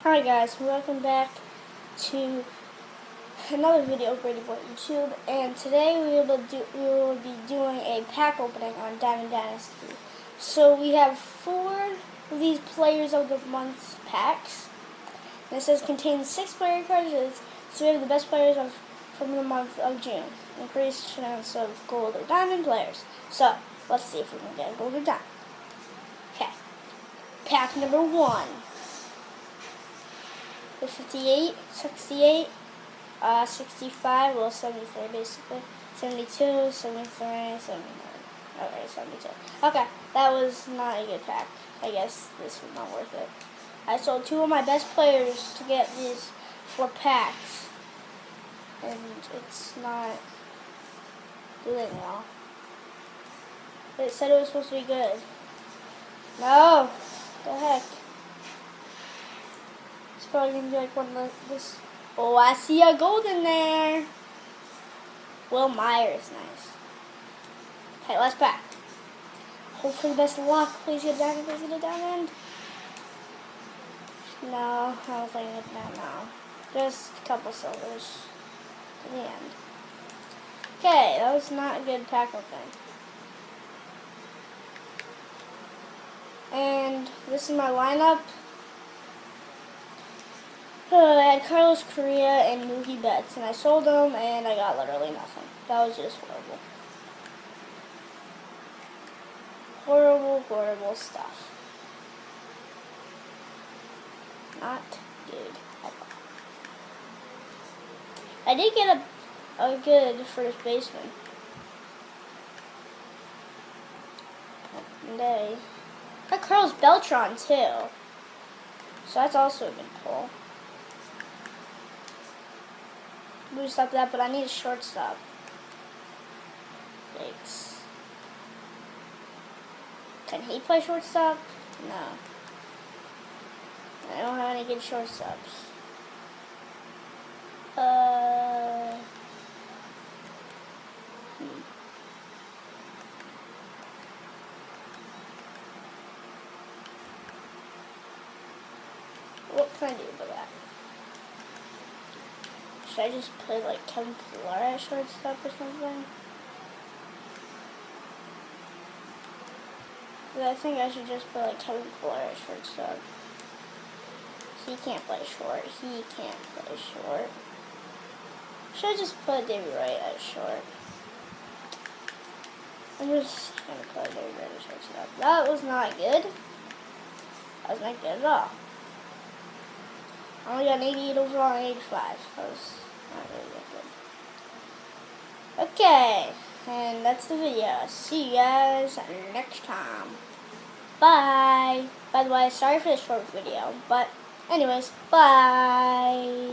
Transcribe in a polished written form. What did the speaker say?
Hi guys, welcome back to another video created for YouTube, and today we will be doing a pack opening on Dynasty. So we have 4 of these Players of the Month packs, and it says contains 6 player cards. So we have the best players from the month of June. Increased chance of gold or diamond players. So let's see if we can get a gold or diamond. Okay, pack number 1. 58, 68, 65, well 73 basically, 72, 73, 79, okay, 72. Okay, that was not a good pack. I guess this was not worth it. I sold 2 of my best players to get these 4 packs, and it's not doing well. It said it was supposed to be good. No! What the heck? It's probably going to be like one of this. Oh, I see a gold in there. Will Myers, nice. Okay, last pack. Hopefully, best of luck. Please get down, please get diamond. No, I don't think it now. Just a couple silvers at the end. Okay, that was not a good pack opening. And this is my lineup. I had Carlos Correa and Mookie Betts, and I sold them, and I got literally nothing. That was just horrible. Horrible stuff. Not good at all. I did get a good first baseman. Day. I got Carlos Beltran, too. So that's also a good pull. Boost up that, but I need a shortstop. Yikes. Can he play shortstop? No. I don't have any good shortstops. What can I do about that? Should I just play like Kevin Pillar at shortstop or something? But I think I should just play like Kevin Pillar at shortstop. He can't play short. He can't play short. Should I just play David Wright at short? I'm just gonna play David Wright at shortstop. That was not good. That was not good at all. I only got an 88 overall and 85. That was not really that good. Okay, and that's the video. See you guys next time. Bye. By the way, sorry for the short video, but anyways, bye.